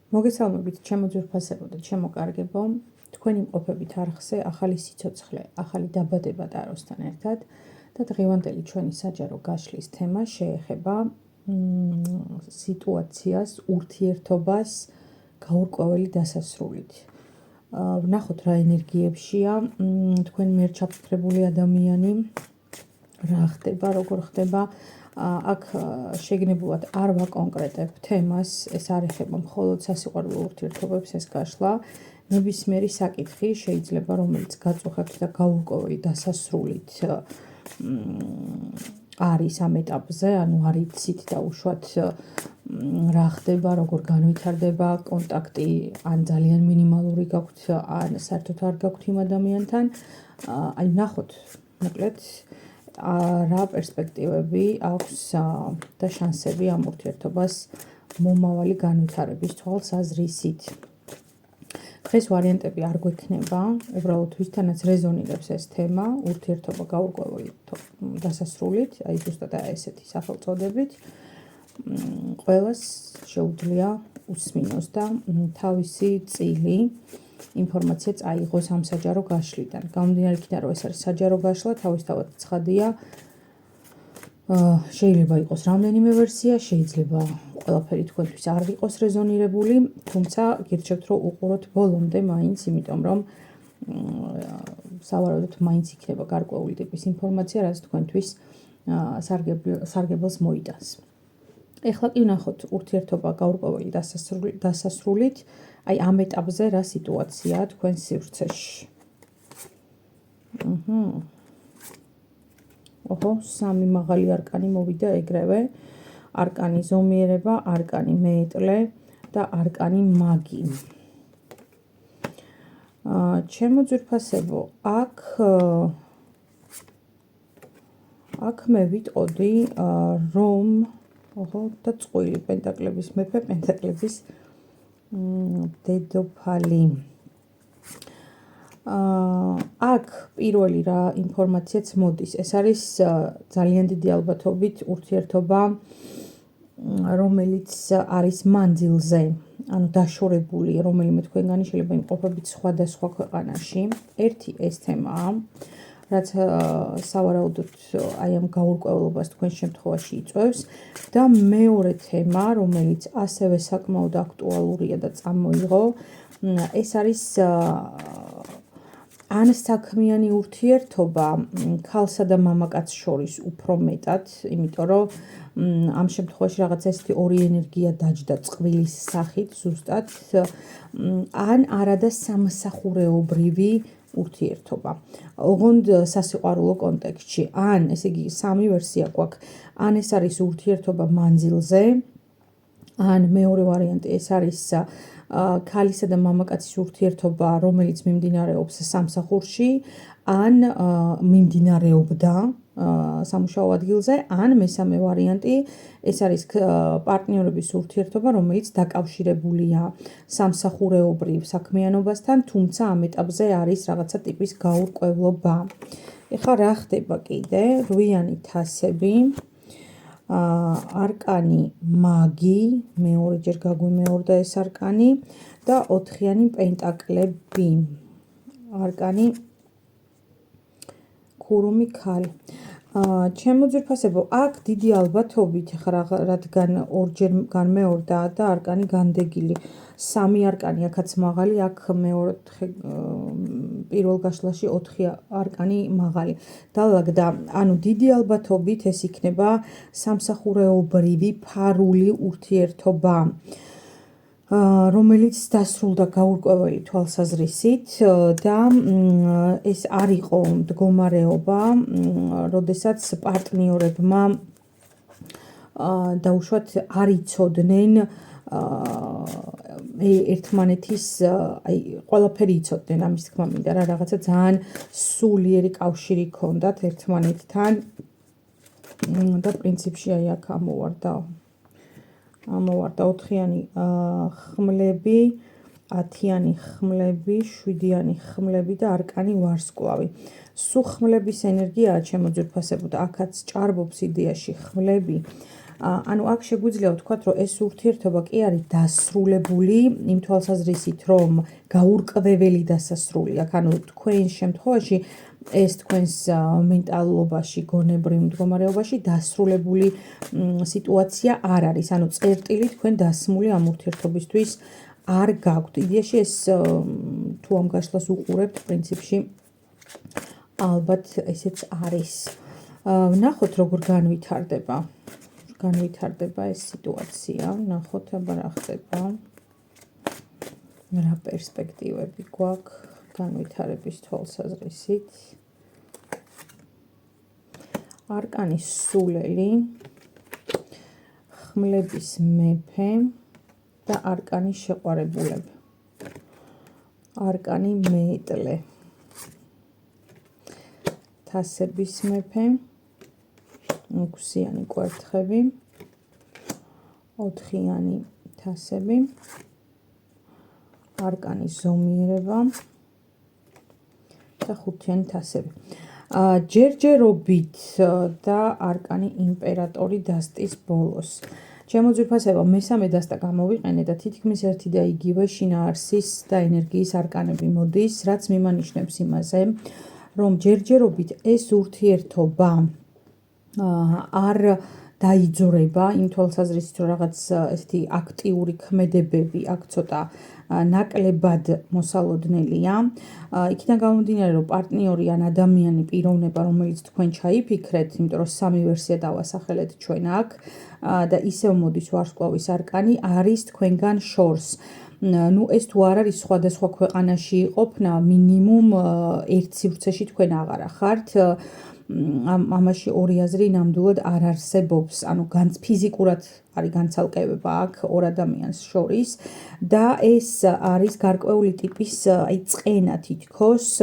მოგესალმებით, ჩემო ძვირფასებო და ჩემო კარგებო. თქვენი მყოფებით არხზე ახალი სიცოცხლე, ახალი დაბადება ტაროსთან ერთად და დღევანდელი ჩვენი საჯარო გაშლის თემა შეეხება სიტუაციას, ურთიერთობას გაურკვეველი დასასრულით. ვნახოთ რა ენერგიებშია თქვენ მიერ ჩაფიქრებული ადამიანი, რა ხდება, როგორ ხდება. აქ შეგნებულად არ ვაკონკრეტებ თემას, ეს არ ეხება მხოლოდ სასიყვარულო ურთიერთობებს ეს გაშლა. ნებისმიერი საკითხი შეიძლება, რომელიც გაწუხებთ და გაურკვეველი დასასრულით არის ამ ეტაპზე, ანუ არ იცით და უშუალოდ რა ხდება, როგორ განვითარდება კონტაქტი, ან ძალიან მინიმალური გაქვთ, ან საერთოდ არ გაქვთ იმ ადამიანთან. აი ვნახოთ, მოკლედ რა პერსპექტივები აქვს და შანსები ამ ურთიერთობას მომავალი განვითარების თვალსაზრისით. დღეს ვარიანტები არ გვექნება, უბრალოდ ვისთანაც რეზონირებს ეს თემა, ურთიერთობა გაურკვეველი დასასრულით, აი ზუსტად ესეთი სახელწოდებით. ყველას შეუძლია უსმინოს და თავისი წილი ინფორმაცია წაიღოს ამ საჯარო გაშლიდან. გამომდინარე იქიდან, რომ ეს არის საჯარო გაშლა, თავისთავად ცხადია, შეიძლება იყოს რამდენიმე ვერსია, შეიძლება ყველაფერი თქვენთვის არ იყოს რეზონირებული, თუმცა გირჩევთ, რომ უყუროთ ბოლომდე მაინც, იმიტომ რომ სავარაუდოდ მაინც იქნება გარკვეული ტიპის ინფორმაცია, რაც თქვენთვის სარგებელს მოიტანს. ეხლა კი ვნახოთ ურთიერთობა გაურკვეველი დასასრულით, აი ამ ეტაპზე რა სიტუაციაა თქვენ სივრცეში. სამი მაღალი არკანი მოვიდა ეგრევე, არკანი ზომიერება, არკანი მეეტლე და არკანი მაგი. ჩემო ძვირფასებო, აქ მე ვიტყოდი, რომ და წყვილი პენტაკლების მეფე, პენტაკლების დედოფალი. აქ პირველი რა ინფორმაციაც მოდის, ეს არის ძალიან დიდი ალბათობით ურთიერთობა, რომელიც არის მანძილზე, ანუ დაშორებული, რომელიმე თქვენგანი შეიძლება იმყოფებით სხვადასხვა ქვეყანაში. ერთი ეს თემაა, რაც სავარაუდოდ აი ამ გაურკვევლობას თქვენ შემთხვევაში იწვევს და მეორე თემა, რომელიც ასევე საკმაოდ აქტუალურია და წამოიღო, ეს არის ან საქმიანი ურთიერთობა ქალსა და მამაკაცს შორის უფრო მეტად, იმიტომ რომ ამ შემთხვევაში რაღაც ესეთი ორი ენერგია დაჯდა წყვილის სახით ზუსტად, ან არადა სამსახურეობრივი ურთიერთობა. ოღონდ სასიყვარულო კონტექსტში, ან ესე იგი სამი ვერსია გვაქვს, ან ეს არის ურთიერთობა მანძილზე, ან მეორე ვარიანტი ეს არის ქალისა და მამაკაცის ურთიერთობა, რომელიც მიმდინარეობს სამსახურში, ან მიმდინარეობდა სამუშაო ადგილზე, ან მესამე ვარიანტი ეს არის პარტნიორების ურთიერთობა, რომელიც დაკავშირებულია სამსახურეობრივ საქმიანობასთან, თუმცა ამ ეტაპზე არის რაღაცა ტიპის გაურკვევლობა. ეხლა რა ხდება კიდე? რვიანი თასები, არკანი მაგი, მეორეჯერ გაგვიმეორდა ეს არკანი და ოთხიანი პენტაკლები, არკანი ქურუმი ქალი. ჩემო ძვირფასებო, აქ დიდი ალბათობით, რადგან ორჯერ განმეორდა და არკანი განდეგილი, სამი არკანი აქაც მაღალი, აქ პირველ გაშლაში 4 არკანი მაღალი დალაგდა, ანუ დიდი ალბათობით ეს იქნება სამსახურეობრივი ფარული ურთიერთობა, რომელიც დასრულდა გაურკვეველი თვალსაზრისით და ეს არ იყო მდგომარეობა, როდესაც პარტნიორებმა დაუშვათ არ იცოდნენ ერთმანეთის, აი ყველაფერი იცოდნენ, ამის თქმა მინდა რა, რაღაცა ძალიან სულიერი კავშირი ჰქონდათ ერთმანეთთან და პრინციპში აი აქ ამოვარდა 4-იანი ხმლები, 10-იანი ხმლები, 7-იანი ხმლები და არკანი ვარსკვლავი. სუ ხმლების ენერგიაა ჩემო ძვირფასებო და აქაც ჭარბობს იდეაში ხმლები. ანუ აქ შეგვიძლია ვთქვათ, რომ ეს ურთიერთობა კი არის დასრულებული იმ თვალსაზრისით, რომ გაურკვეველი დასასრული აქვს. ანუ თქვენ შემთხვევაში ეს თქვენს მენტალობაში, გონებრივ მდგომარეობაში დასრულებული სიტუაცია არ არის. ანუ წერტილი თქვენ დასმული ამ ურთიერთობისთვის არ გაქვთ. იდეაში ეს თუ ამ გაშლას უყურებთ, პრინციპში ალბათ ესეც არის. ვნახოთ როგორ განვითარდება ეს სიტუაცია. ვნახოთ აბა რა ხდება. რა პერსპექტივები გვაქვს განვითარების თვალსაზრისით. არკანის სულელი, ხმლების მეფე და არკანის შეყვარებულები. არკანი მეეტლე, თასების მეფე, ექვსიანი კვერთხები, 4-იანი თასები, არკანის ზომიერება და 5-იანი თასები. ჯერჯერობით და არკანი იმპერატორი დასტის ბოლოს. ჩემო ძვირფასებო, მესამე დასტა გამოვიყენე და თითქმის ერთი და იგივე შინაარსის და ენერგიის არკანები მოდის, რაც მიმანიშნებს იმაზე, რომ ჯერჯერობით ეს ურთიერთობა არ დაიძრება იმ თვალსაზრისით, რომ რაღაც ესეთი აქტიური ქმედებები აქ ცოტა ნაკლებად მოსალოდნელია. იქიდან გამომდინარე, რომ პარტნიორი ან ადამიანი პიროვნება, რომელიც თქვენ ჩაიფიქრეთ, იმიტომ რომ სამი ვერსია დავასახელეთ ჩვენ აქ და ისევ მოდის ვარსკვლავის არკანი, არის თქვენგან შორს. ნუ ეს თუ არ არის სხვადასხვა ქვეყანაში იყოფნა, მინიმუმ ერთ სივრცეში თქვენ აღარა ხართ. ამაში ორი აზრი ნამდვილად არ არსებობს. ანუ ფიზიკურად არის განცალკევება აქ ორ ადამიანს შორის და ეს არის გარკვეული ტიპის წყენა თითქოს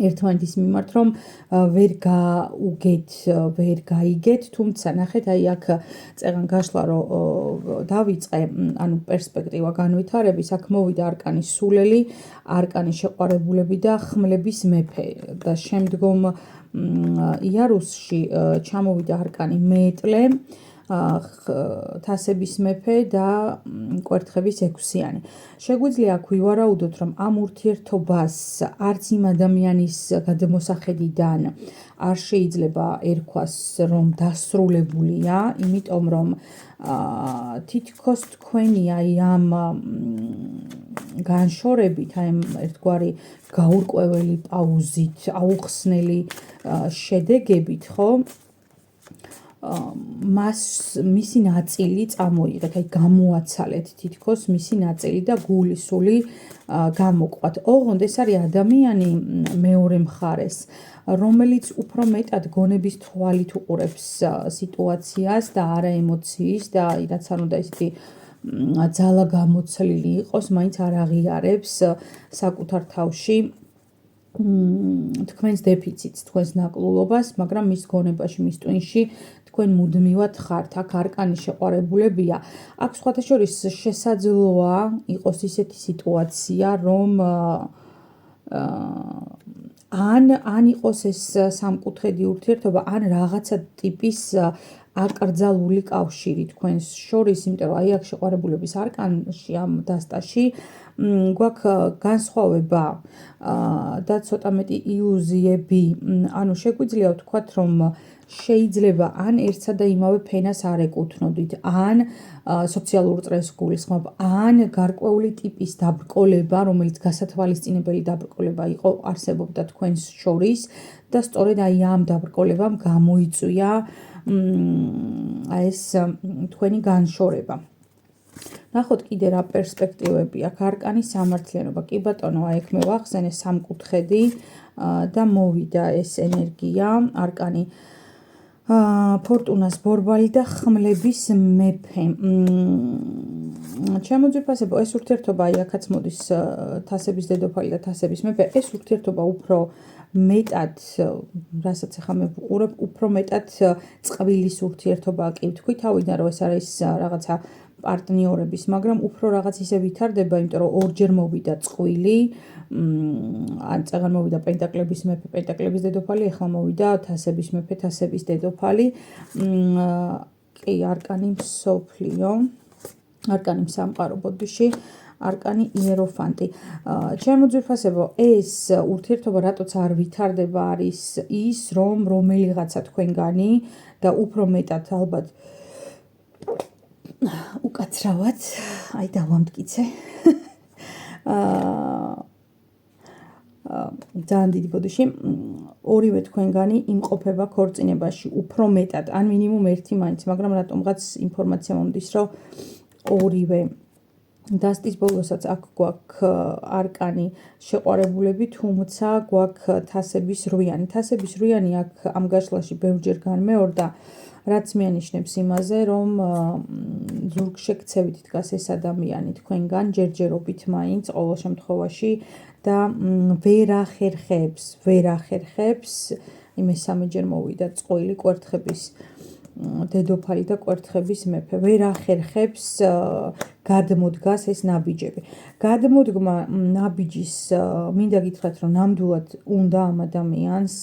ერთმანეთის მიმართ, რომ ვერ გაუგეთ, ვერ გაიგეთ, თუმცა ნახეთ, აი აქ წეგან გაშლა, რომ დავიწყე, ანუ პერსპექტივა განვითარების, აქ მოვიდა არკანის სულელი, არკანის შეყვარებულები და ხმლების მეფე და შემდგომ იარუსში ჩამოვიდა არკანი მეეტლე, თასების მეფე და კვერთხების 6-იანი. შეგვიძლია აქ ვივარაუდოთ, რომ ამ ურთიერთობას არც იმ ადამიანის გადმოსახედიდან არ შეიძლება ერქვას, რომ დასრულებულია, იმიტომ რომ თითქოს თქვენი აი ამ განშორებით, აი ერთგვარი გაურკვეველი პაუზით, აუხსნელი შედეგებით, ხო? მისი ნაწილი წამოიღეთ, აი გამოაცალეთ თითქოს მისი ნაწილი და გულისული გამოყვათ. ოღონდ ეს არის ადამიანი მეორე მხარეს, რომელიც უფრო მეტად გონების თვალით უყურებს სიტუაციას და არა ემოციის და რაც არ უნდა ისეთი ძალა გამოცლილი იყოს, მაინც არ აღიარებს საკუთარ თავში თქვენს დეფიციტს, თქვენს ნაკლულობას, მაგრამ მის გონებაში, მის ტვინში თქვენ მუდმივად ხართ. აქ არკანის შეყვარებულებია. აქ სხვათა შორის შესაძლოა იყოს ისეთი სიტუაცია, რომ ან იყოს ეს სამკუთხედი ურთიერთობა, ან რაღაცა ტიპის აკრძალული კავშირი თქვენს შორის, იმიტომ რომ აი აქ შეყვარებულების არკანში, ამ დასტაში გვაქვს განსხვავება და ცოტა მეტი ილუზიები. ანუ შეგვიძლია ვთქვათ, რომ შეიძლება ან ერთსა და იმავე ფენას არ ეკუთვნოდით, ან სოციალურ წრეს გულისხმობ, ან გარკვეული ტიპის დაბრკოლება, რომელიც გასათვალისწინებელი დაბრკოლება იყო, არსებობდა თქვენს შორის და სწორედ აი ამ დაბრკოლებამ გამოიწვია ეს თქვენი განშორება. ნახოთ კიდე რა პერსპექტივები აქვს. არკანის სამართლიანობა. კი ბატონო, აი აქ მე ვახსენე სამკუთხედი და მოვიდა ეს ენერგია, არკანი ფორტუნას ბორბალი და ხმლების მეფე. ჩემო ძვირფასებო, ეს ურთიერთობა, აი აქაც მოდის თასების დედოფალი და თასების მეფე, ეს ურთიერთობა უფრო მეტად, რასაც ახლა მე ვუყურებ, უფრო მეტად წყვილის ურთიერთობაა კი ვთქვი, თავიდან რომ ეს არის რაღაცა პარტნიორების, მაგრამ უფრო რაღაც ისე ვითარდება, იმიტომ რომ ორჯერ მოვიდა წყვილი, ან წეგან მოვიდა პენტაკლების მეფე, პენტაკლების დედოფალი, ახლა მოვიდა თასების მეფე, თასების დედოფალი. კი, არკანი მსოფლიო, არკანი სამყარო ბოდიში, არკანი იეროფანტი. ჩემო ძვირფასებო, ეს ურთიერთობა რატოც არ ვითარდება არის ის, რომ რომელიღაცა თქვენგანი და უფრო მეტად ალბათ უკაცრავად, აი დავამტკიცე. ძალიან დიდი ბოდიში, ორივე თქვენგანი იმყოფება ქორწინებაში უფრო მეტად, ან მინიმუმ ერთი მაინც, მაგრამ რატომღაც ინფორმაცია მომდის, რომ ორივე დასტის ბოლოსაც აქ გვაქვს არკანი შეყვარებულები, თუმცა გვაქვს თასების რვიანი. თასების რვიანი აქ ამ გაშლაში ბევრჯერ განმეორდა, რაც მეანიშნებს იმაზე, რომ ზურგშექცევით დგას ეს ადამიანი თქვენგან, ჯერჯერობით მაინც ყოველ შემთხვევაში და ვერ ახერხებს, მესამეჯერ მოვიდა წყვილი კვერთხების დედოფალი და კვერთხების მეფე, ვერ ახერხებს გადმოდგას ეს ნაბიჯები. გადმოდგმა ნაბიჯის მინდა გითხრათ, რომ ნამდვილად უნდა ამ ადამიანს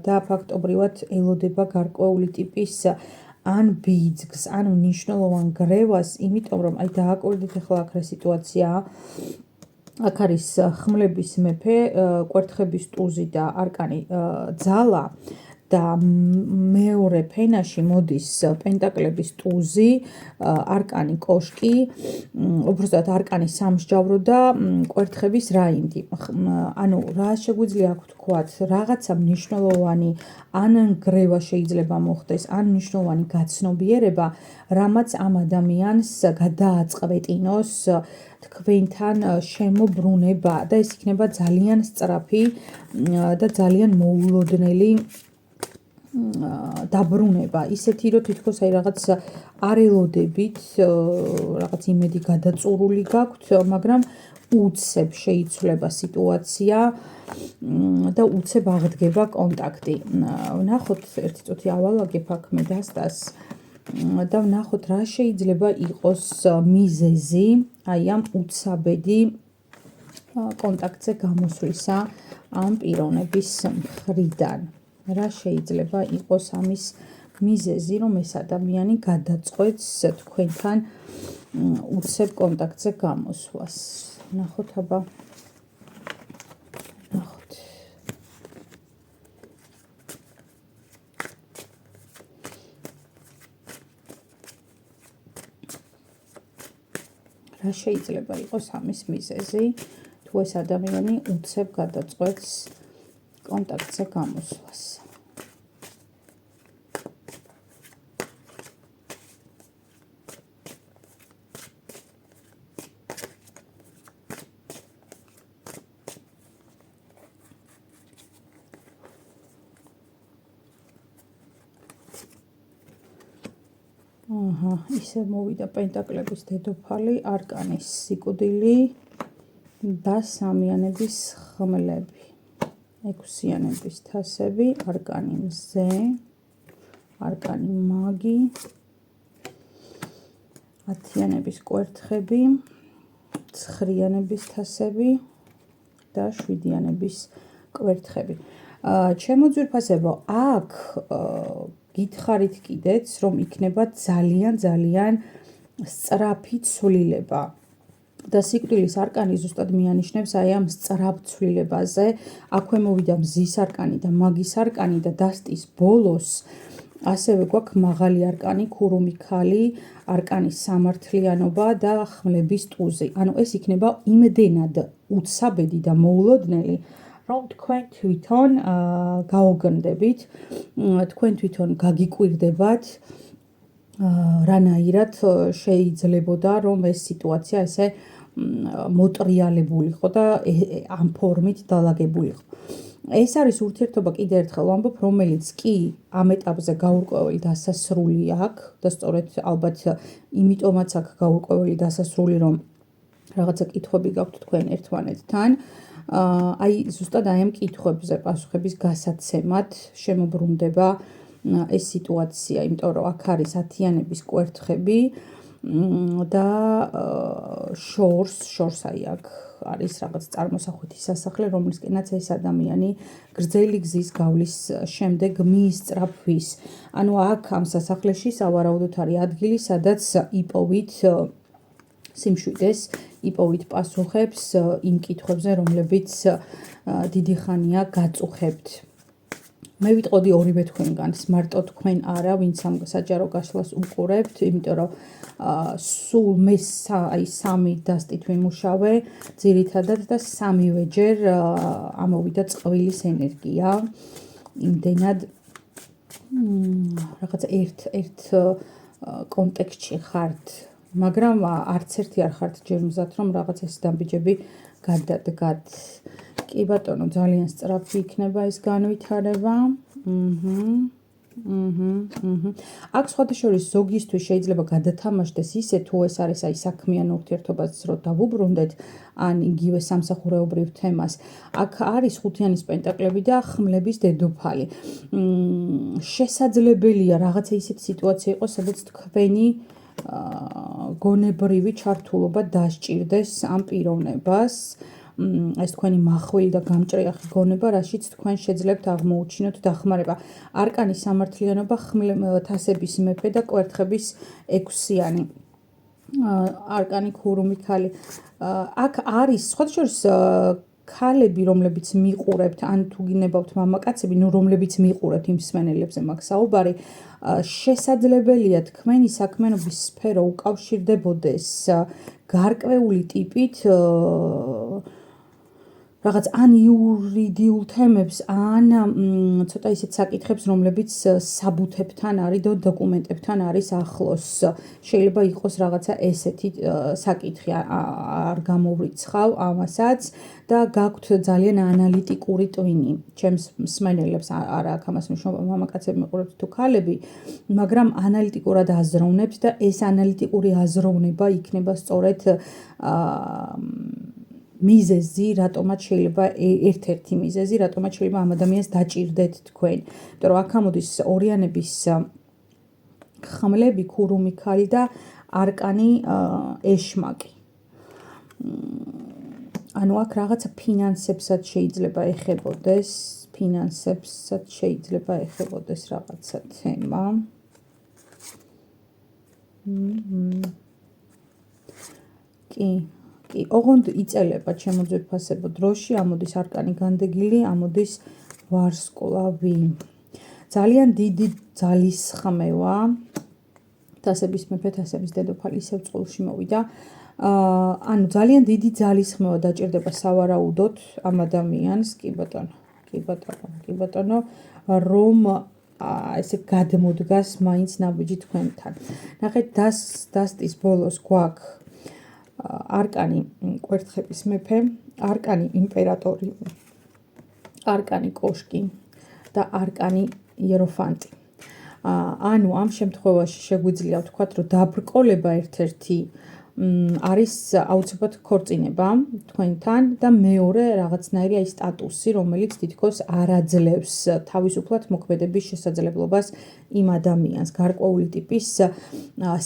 და ფაქტობრივად ელოდება გარკვეული ტიპის ან ბიძგს, ან მნიშვნელოვან გრევას, იმიტომ რომ აი დააკვირდით ახლა აქ რა სიტუაციაა. აქ არის ხმლების მეფე, კვერთხების ტუზი და არკანი ძალა და მეორე ფენაში მოდის პენტაკლების ტუზი, არკანი კოშკი, უბრალოდ არკანი სამსჯავრო და კვერთხების რაინდი. ანუ რა შეგვიძლია აქ ვთქვათ, რაღაცა მნიშვნელოვანი ან გრევა შეიძლება მოხდეს, ან მნიშვნელოვანი გაცნობიერება, რამაც ამ ადამიანს გადააწყვეტინოს თქვენთან შემოbrუნება და ეს იქნება ძალიან სწრაფი და ძალიან მოულოდნელი დაბრუნება, ისეთი რომ თითქოს აი რაღაც არ ელოდებით, რაღაც იმედი გადაწურული გაქვთ, მაგრამ უცებ შეიცვლება სიტუაცია და უცებ აღდგება კონტაქტი. ვნახოთ ერთი წუთი ავალაგებ აქ მე დასტას და ვნახოთ რა შეიძლება იყოს მიზეზი აი ამ უცაბედი კონტაქტზე გამოსვლისა ამ პიროვნების მხრიდან. რა შეიძლება იყოს ამის მიზეზი, რომ ეს ადამიანი გადაწყვეტს თქვენთან უცებ კონტაქტზე გამოსვლას. ნახოთ აბა. ნახოთ. რა შეიძლება იყოს ამის მიზეზი, თუ ეს ადამიანი უცებ გადაწყვეტს კონტაქტზე გამოსვლას. ისე მოვიდა პენტაკლების დედოფალი, არკანის სიკვდილი და სამიანების ხმლები. ექვსიანების თასები, არკანი მზე, არკანი მაგი, ათიანების კვერთხები, ცხრიანების თასები და შვიდიანების კვერთხები. ჩემო ძვირფასებო, აქ გითხარით კიდეც, რომ იქნება ძალიან სწრაფი ცვლილება. და სიკვდილის არკანი ზუსტად მიანიშნებს აი ამ სწრაფ ცვლილებაზე. აქვე მოვიდა მზის არკანი და მაგის არკანი და დასტის ბოლოს ასევე გვაქვს მაღალი არკანი, ქურუმი ქალი, არკანის სამართლიანობა და ხმლების ტუზი. ანუ ეს იქნება იმდენად უცაბედი და მოულოდნელი, რომ თქვენ თვითონ გაოგნდებით, თქვენ თვითონ გაგიკვირდებათ, რანაირად შეიძლებოდა რომ ეს სიტუაცია ესე მოტრიალებულიყო და ამ ფორმით დალაგებულიყო. ეს არის ურთიერთობა, კიდევ ერთხელ ვამბობ, რომელიც კი ამ ეტაპზე გაურკვეველი დასასრული აქვს და სწორედ ალბათ იმიტომაც აქვს გაურკვეველი დასასრული, რომ რაღაცა კითხვები გაქვთ თქვენ ერთმანეთთან. აი ზუსტად აი ამ კითხვებზე პასუხების გასაცემად შემოbrunდება ეს სიტუაცია, იმიტომ რომ აქ არის ათიანების კვერთხები, და შორს აი აქ არის რაღაც წარმოსახვითი სასახლე, რომლისკენაც ეს ადამიანი გრძელი გზის გავლის შემდეგ მიისწრაფვის. ანუ აქ ამ სასახლეში სავარაუდოდ არის ადგილი, სადაც იპოვით სიმშვიდეს, იპოვით პასუხებს იმ კითხვებზე, რომლებიც დიდი ხანია გაწუხებთ. მე ვიტყოდი ორივე თქვენგანს, მარტო თქვენ არა, ვინც ამ საჯარო გაშლას უყურებთ, იმიტომ რომ სულ მე აი 3 დასტით ვიმუშავე ძირითადად და 3-ვეჯერ ამოვიდა წყვილის ენერგია. იმდენად რაღაც ერთ კონტექსტში ხართ, მაგრამ არც ერთი არ ხართ ჯერ მზად, რომ რაღაც ეს დამბიჯები გადადგათ. კი ბატონო, ძალიან სწრაფი იქნება ეს განვითარება. აქ სხვადასხვა ზოგისთვის შეიძლება გადათამაშდეს ისე, თუ ეს არის აი საქმიან ურთიერთობას რო დავუბრუნდეთ, ან იგივე სამსახურეობრივ თემას. აქ არის ხუთიანის პენტაკლები და ხმლების დედოფალი. შესაძლებელია რაღაცა ისეთი სიტუაცია იყოს, სადაც თქვენი გონებრივი ჩართულობა დასჭირდეს ამ პიროვნებას. ეს თქვენი მახვილი და გამჭრიახი გონება, რაშიც თქვენ შეძლებთ აღმოუჩინოთ დახმარება. არკანის სამართლიანობა, თასების მეფე და კვერთხების 6-იანი. არკანი ქურუმი ქალი. აქ არის სხვადასხვა ქალები, რომლებიც მიყურებთ, ან თუ გინებავთ მამაკაცები, რომლებიც მიყურებთ იმ მსმენელებზე მაქვს საუბარი, შესაძლებელია თქვენი საქმიანობის სფერო უკავშირდებოდეს გარკვეული ტიპით რაღაც ან იურიდიულ თემებს, ან ცოტა ისეთ საკითხებს, რომლებიც საბუთებთან არის და დოკუმენტებთან არის ახლოს. შეიძლება იყოს რაღაცა ესეთი საკითხი, არ გამოვრიცხავ ამასაც და გაქვთ ძალიან ანალიტიკური ტვინი. ჩემს მსმენელებს არა აქ ამას ნიშნობა მამაკაცები მიყურებთ თუ ქალები, მაგრამ ანალიტიკურად აზროვნებთ და ეს ანალიტიკური აზროვნება იქნება სწორედ მიზეზი, რატომაც შეიძლება ერთ-ერთი მიზეზი, რატომაც შეიძლება ამ ადამიანს დაჭირდეთ თქვენ. იმიტომ რომ აქ ამოდის ორიანების ხმლები, ქურუმი ქალი და არკანი ეშმაკი. ანუ აქ რაღაცა ფინანსებსაც შეიძლება ეხებოდეს, რაღაცა თემა. კი, ოღონდ იწელება ჩემო ძვირფასებო დროში, ამოდის არკანი განდეგილი, ამოდის ვარსკვლავი. ძალიან დიდი ძალისხმევა, თასების მეფე, თასების დედოფალი ისევ წყვილში მოვიდა. ანუ ძალიან დიდი ძალისხმევა დაჭირდება სავარაუდოდ ამ ადამიანს, კი ბატონო, რომ ესე გადმოდგას მაინც ნაბიჯი თქვენთან. ნახეთ, დასტის ბოლოს გვაქვს არკანი კვერთხების მეფე, არკანი იმპერატორი, არკანი კოშკი და არკანი იეროფანტი. ანუ ამ შემთხვევაში შეგვიძლია ვთქვათ, რომ დაბრკოლება ერთ-ერთი არის აუცილებლად ქორწინება თქვენთან და მეორე რაღაცნაირი აი სტატუსი, რომელიც თითქოს არ აძლევს თავისუფლად მოქმედების შესაძლებლობას იმ ადამიანს. გარკვეული ტიპის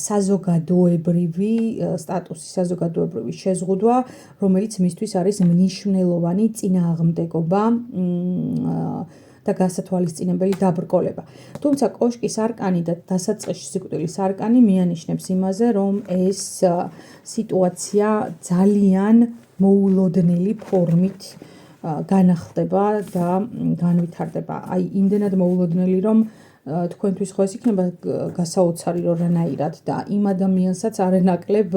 საზოგადოებრივი სტატუსი, საზოგადოებრივი შეზღუდვა, რომელიც მისთვის არის მნიშვნელოვანი წინააღმდეგობა და გასათვალისწინებელი დაბრკოლება. თუმცა კოშკის არკანი და დასაწყისში სიკვდილის არკანი მიანიშნებს იმაზე, რომ ეს სიტუაცია ძალიან მოულოდნელი ფორმით განახლდება და განვითარდება. აი, იმდენად მოულოდნელი, რომ თქვენთვის ხო ეს იქნება გასაოცარი რომ რანაირად და იმ ადამიანსაც არანაკლებ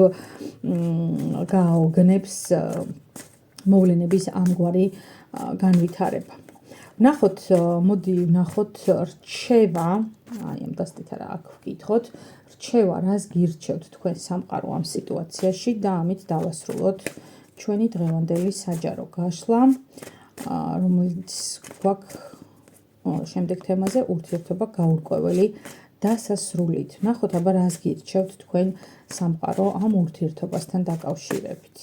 გააოგნებს მოვლენების ამგვარი განვითარება. მოდი ვნახოთ რჩევა, აი ამ დასტით არა აქ ვკითხოთ, რჩევა რას გირჩევთ თქვენ სამყარო ამ სიტუაციაში და ამით დავასრულოთ ჩვენი დღევანდელი საჯარო გაშლა, რომელიც გვაქვს შემდეგ თემაზე ურთიერთობა გაურკვეველი დასასრულით. ვნახოთ აბა რას გირჩევთ თქვენ სამყარო ამ ურთიერთობასთან დაკავშირებით.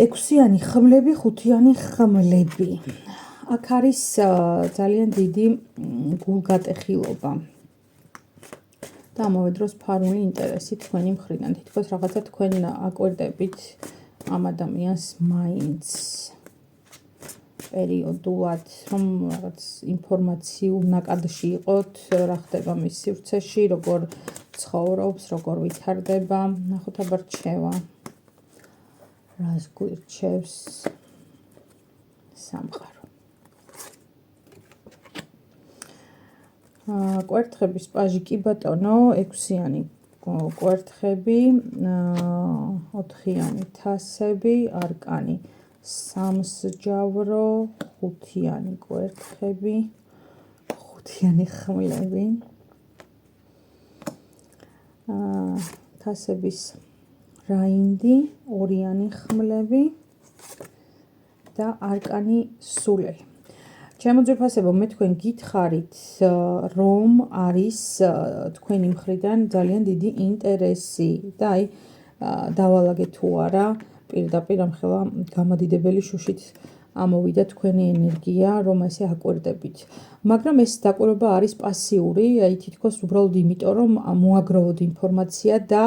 6-იანი ხმლები, 5-იანი ხმლები. აქ არის ძალიან დიდი გულგატეხილობა და ამავე დროს ფარული ინტერესი თქვენი მხრიდან. თითქოს რაღაცა თქვენ აკვირდებით ამ ადამიანს მაინც პერიოდულად, რომ რაღაც ინფორმაციულ ნაკადში იყოთ, რა ხდება მის სივრცეში, როგორ ცხოვრობს, როგორ ვითარდება. ნახოთ აბა რჩევა. რას გვირჩევს სამყარო. კვერთხების პაჟი კი ბატონო, 6-იანი კვერთხები, 4-იანი თასები, არკანი, სამსჯავრო, 5-იანი კვერთხები, 5-იანი ხმლები, თასების რაინდი, 2-იანი ხმლები და არკანი სულელი. ჩემო ძვირფასებო, მე თქვენ გითხარით, რომ არის თქვენი მხრიდან ძალიან დიდი ინტერესი და აი დავალაგე თუ არა, პირდაპირ ამხელა გამადიდებელი შუშით ამოვიდა თქვენი ენერგია, რომ ესე აკვირდებით. მაგრამ ეს დაკვირვება არის პასიური, აი თითქოს უბრალოდ იმიტომ, რომ მოაგროვოთ ინფორმაცია და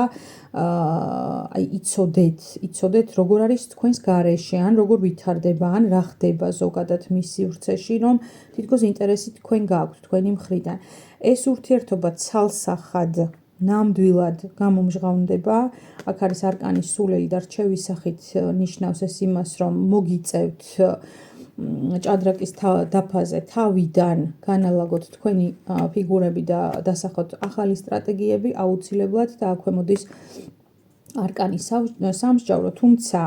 აი იცოდეთ, როგორ არის თქვენს გარეშე, ან როგორ ვითარდება, ან რა ხდება ზოგადად მის სივრცეში, რომ თითქოს ინტერესი თქვენ გააქვთ თქვენი მხრიდან. ეს ურთიერთობა ცალსახად ნამდვილად გამომჟღავნდება. აქ არის არკანი სულელი და რჩევის სახით ნიშნავს ეს იმას, რომ მოგიწევთ ჭადრაკის დაფაზე თავიდან განალაგოთ თქვენი ფიგურები და დასახოთ ახალი სტრატეგიები აუცილებლად და აქვე მოდის არკანი სამსჯავრო, თუმცა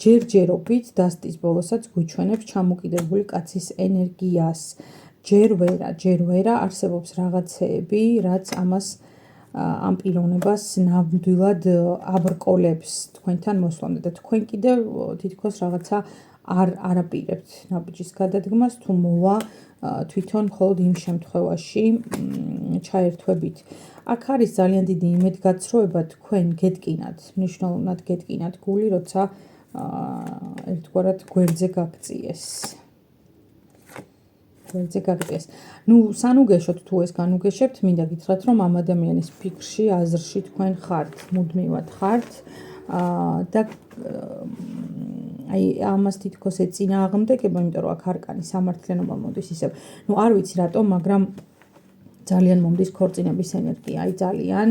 ჯერჯერობით დასტის ბოლოსაც გვიჩვენებს ჩამოკიდებული კაცის ენერგიას. ჯერ ვერა არსებობს რაღაცეები, რაც ამას ამ პიროვნებას ნამდვილად აბრკოლებს თქვენთან მოსვლამდე და თქვენ კიდევ თითქოს რაღაცა არ აპირებთ ნაბიჯის გადადგმას, თუ მოვა თვითონ მხოლოდ იმ შემთხვევაში ჩაერთვებით. აქ არის ძალიან დიდი იმედგაცრუება, თქვენ გეტკინათ, მნიშვნელოვნად გეტკინათ გული, როცა ერთგვარად გვერდზე გაგწიეს. ნუ სანუგეშოთ თუ ეს განუგეშებთ, მინდა გითხრათ, რომ ამ ადამიანის ფიქრში, აზრში თქვენ ხართ, მუდმივად ხართ და აი ამას თითქოს ეწინააღმდეგება, იმიტომ რომ აქ არკანი სამართლიანობა მოდის ისევ. ნუ არ ვიცი რატომ, მაგრამ ძალიან მომდის ქორწინების ენერგია, აი ძალიან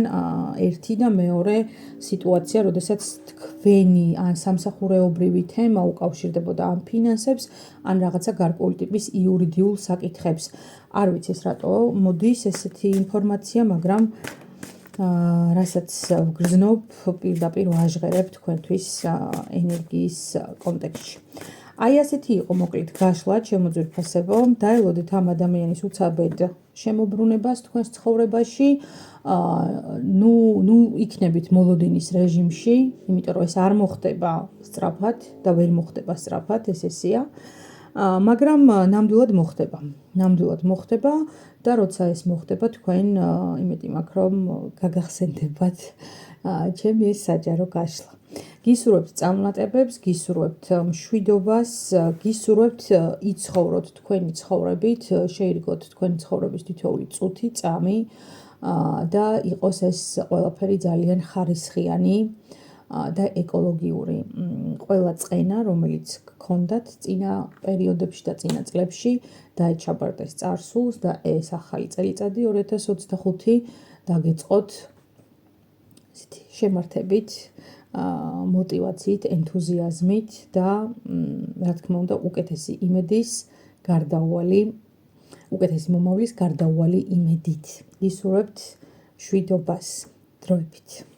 ერთი და მეორე სიტუაცია, როდესაც თქვენი ან სამსახურეობრივი თემა უკავშირდებოდა ამ ფინანსებს, ან რაღაცა გარკვეული ტიპის იურიდიულ საკითხებს. არ ვიცი ეს რატო მოდის ესეთი ინფორმაცია, მაგრამ რასაც ვგრძნობ, პირდაპირ ვაჟღერებ თქვენთვის ენერგიის კონტექსტში. აი ასეთი იყო მოკლედ გაშლა, ჩემო ძვირფასებო, დაელოდეთ ამ ადამიანის უცაბედ შემოbrunებას თქვენს ცხოვრებაში, ნუ იქნებით მოლოდინის რეჟიმში, იმიტომ რომ ეს არ მოხდება სწრაფად და ვერ მოხდება სწრაფად, ესეა. მაგრამ ნამდვილად მოხდება და როცა ეს მოხდება, თქვენ იმედი მაქვს, რომ გაგახსენდებათ ჩემი ეს საჯარო გაშლა. გისურვებთ წამლატებებს, გისურვებთ მშვიდობას, გისურვებთ იცხოვროთ თქვენი ცხოვრებით, შეირგოთ თქვენი ცხოვრების თითოეული წუთი, წამი და იყოს ეს ყველაფერი ძალიან ხარისხიანი და ეკოლოგიური. ყველა წყენა, რომელიც გქონდათ წინა პერიოდებში და წინა წლებში, დაეჩაბარდეს წარსულს და ეს ახალი წელიწადი 2025 დაგეწყოთ შემართებით, მოტივაციით, ენთუზიაზმით და რა თქმა უნდა უკეთესი იმედის გარდაუვალი, უკეთესი მომავლის გარდაუვალი იმედით. გისურვებთ მშვიდობას დროებით.